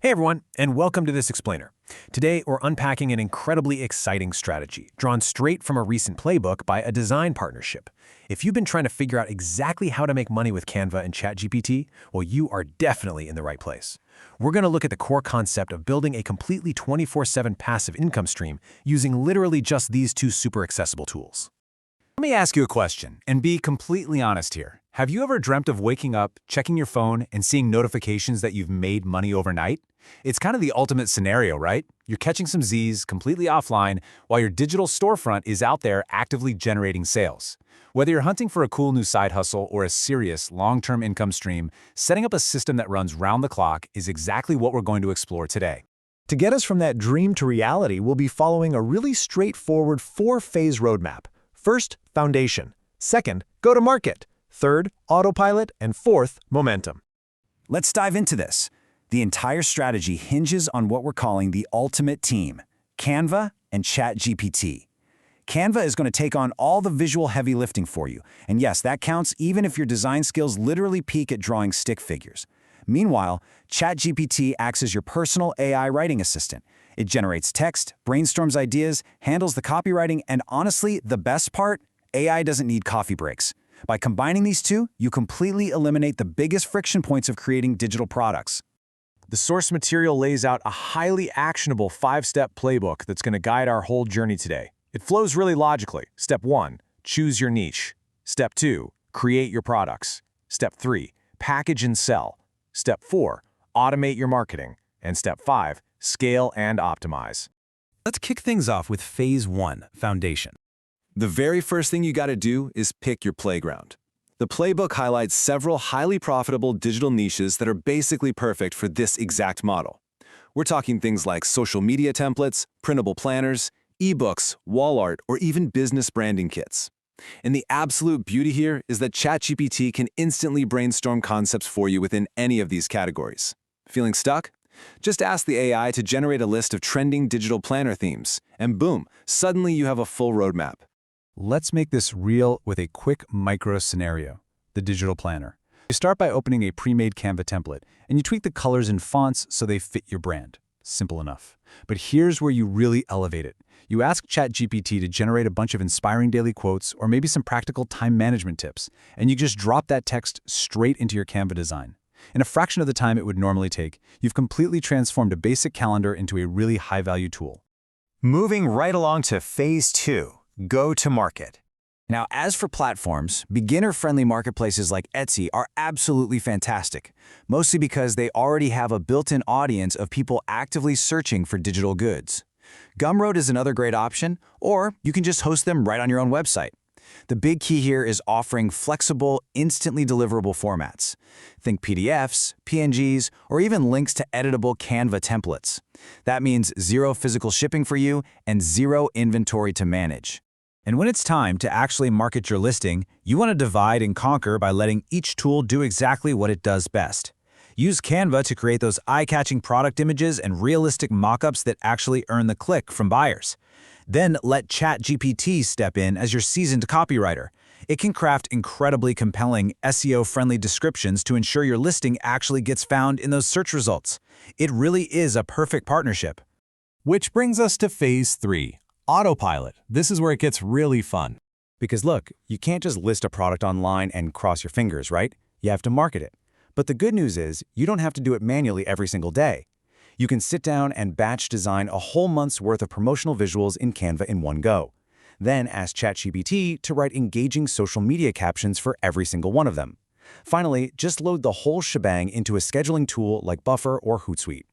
Hey everyone, and welcome to this explainer. Today, we're unpacking an incredibly exciting strategy, drawn straight from a recent playbook by a design partnership. If you've been trying to figure out exactly how to make money with Canva and ChatGPT, well, you are definitely in the right place. We're going to look at the core concept of building a completely 24/7 passive income stream using literally just these two super accessible tools. Let me ask you a question, and be completely honest here. Have you ever dreamt of waking up, checking your phone, and seeing notifications that you've made money overnight? It's kind of the ultimate scenario, right? You're catching some Z's completely offline while your digital storefront is out there actively generating sales. Whether you're hunting for a cool new side hustle or a serious, long-term income stream, setting up a system that runs round the clock is exactly what we're going to explore today. To get us from that dream to reality, we'll be following a really straightforward four-phase roadmap. First, foundation. Second, go-to-market. Third, autopilot. And fourth, momentum. Let's dive into this. The entire strategy hinges on what we're calling the ultimate team, Canva and ChatGPT. Canva is going to take on all the visual heavy lifting for you. And yes, that counts even if your design skills literally peak at drawing stick figures. Meanwhile, ChatGPT acts as your personal AI writing assistant. It generates text, brainstorms ideas, handles the copywriting, and honestly, the best part, AI doesn't need coffee breaks. By combining these two, you completely eliminate the biggest friction points of creating digital products. The source material lays out a highly actionable 5-step playbook that's going to guide our whole journey today. It flows really logically. Step 1, choose your niche. Step 2, create your products. Step 3, package and sell. Step 4, automate your marketing. And Step 5, scale and optimize. Let's kick things off with Phase 1, Foundation. The very first thing you got to do is pick your playground. The playbook highlights several highly profitable digital niches that are basically perfect for this exact model. We're talking things like social media templates, printable planners, ebooks, wall art, or even business branding kits. And the absolute beauty here is that ChatGPT can instantly brainstorm concepts for you within any of these categories. Feeling stuck? Just ask the AI to generate a list of trending digital planner themes, and boom, suddenly you have a full roadmap. Let's make this real with a quick micro scenario, the digital planner. You start by opening a pre-made Canva template, and you tweak the colors and fonts so they fit your brand. Simple enough. But here's where you really elevate it. You ask ChatGPT to generate a bunch of inspiring daily quotes or maybe some practical time management tips, and you just drop that text straight into your Canva design. In a fraction of the time it would normally take, you've completely transformed a basic calendar into a really high-value tool. Moving right along to Phase 2, go-to-market. Now, as for platforms, beginner-friendly marketplaces like Etsy are absolutely fantastic, mostly because they already have a built-in audience of people actively searching for digital goods. Gumroad is another great option, or you can just host them right on your own website. The big key here is offering flexible, instantly deliverable formats. Think PDFs, PNGs, or even links to editable Canva templates. That means zero physical shipping for you and zero inventory to manage. And when it's time to actually market your listing, you want to divide and conquer by letting each tool do exactly what it does best. Use Canva to create those eye-catching product images and realistic mock-ups that actually earn the click from buyers. Then let ChatGPT step in as your seasoned copywriter. It can craft incredibly compelling, SEO-friendly descriptions to ensure your listing actually gets found in those search results. It really is a perfect partnership. Which brings us to Phase 3, autopilot. This is where it gets really fun. Because look, you can't just list a product online and cross your fingers, right? You have to market it. But the good news is, you don't have to do it manually every single day. You can sit down and batch design a whole month's worth of promotional visuals in Canva in one go. Then ask ChatGPT to write engaging social media captions for every single one of them. Finally, just load the whole shebang into a scheduling tool like Buffer or Hootsuite.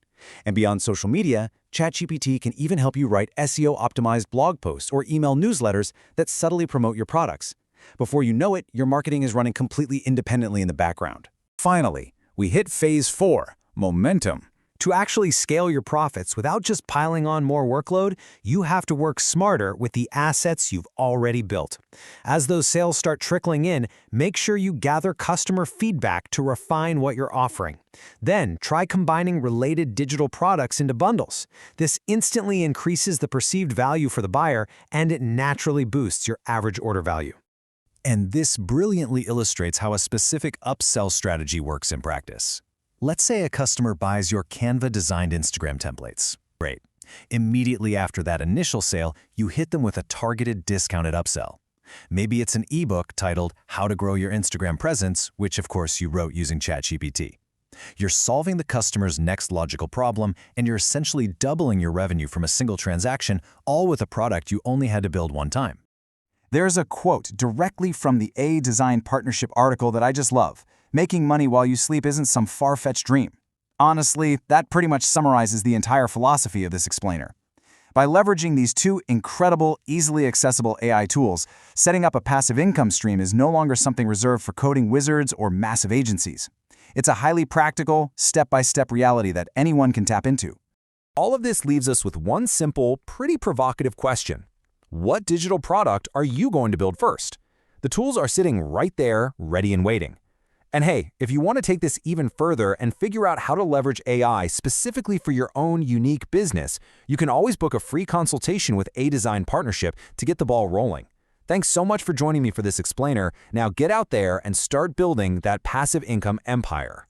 And beyond social media, ChatGPT can even help you write SEO-optimized blog posts or email newsletters that subtly promote your products. Before you know it, your marketing is running completely independently in the background. Finally, we hit Phase 4, momentum. To actually scale your profits without just piling on more workload, you have to work smarter with the assets you've already built. As those sales start trickling in, make sure you gather customer feedback to refine what you're offering. Then, try combining related digital products into bundles. This instantly increases the perceived value for the buyer, and it naturally boosts your average order value. And this brilliantly illustrates how a specific upsell strategy works in practice. Let's say a customer buys your Canva-designed Instagram templates. Great. Immediately after that initial sale, you hit them with a targeted discounted upsell. Maybe it's an ebook titled How to Grow Your Instagram Presence, which of course you wrote using ChatGPT. You're solving the customer's next logical problem, and you're essentially doubling your revenue from a single transaction, all with a product you only had to build one time. There's a quote directly from the A Design Partnership article that I just love. Making money while you sleep isn't some far-fetched dream. Honestly, that pretty much summarizes the entire philosophy of this explainer. By leveraging these two incredible, easily accessible AI tools, setting up a passive income stream is no longer something reserved for coding wizards or massive agencies. It's a highly practical, step-by-step reality that anyone can tap into. All of this leaves us with one simple, pretty provocative question. What digital product are you going to build first? The tools are sitting right there, ready and waiting. And hey, if you want to take this even further and figure out how to leverage AI specifically for your own unique business, you can always book a free consultation with A Design Partnership to get the ball rolling. Thanks so much for joining me for this explainer. Now get out there and start building that passive income empire.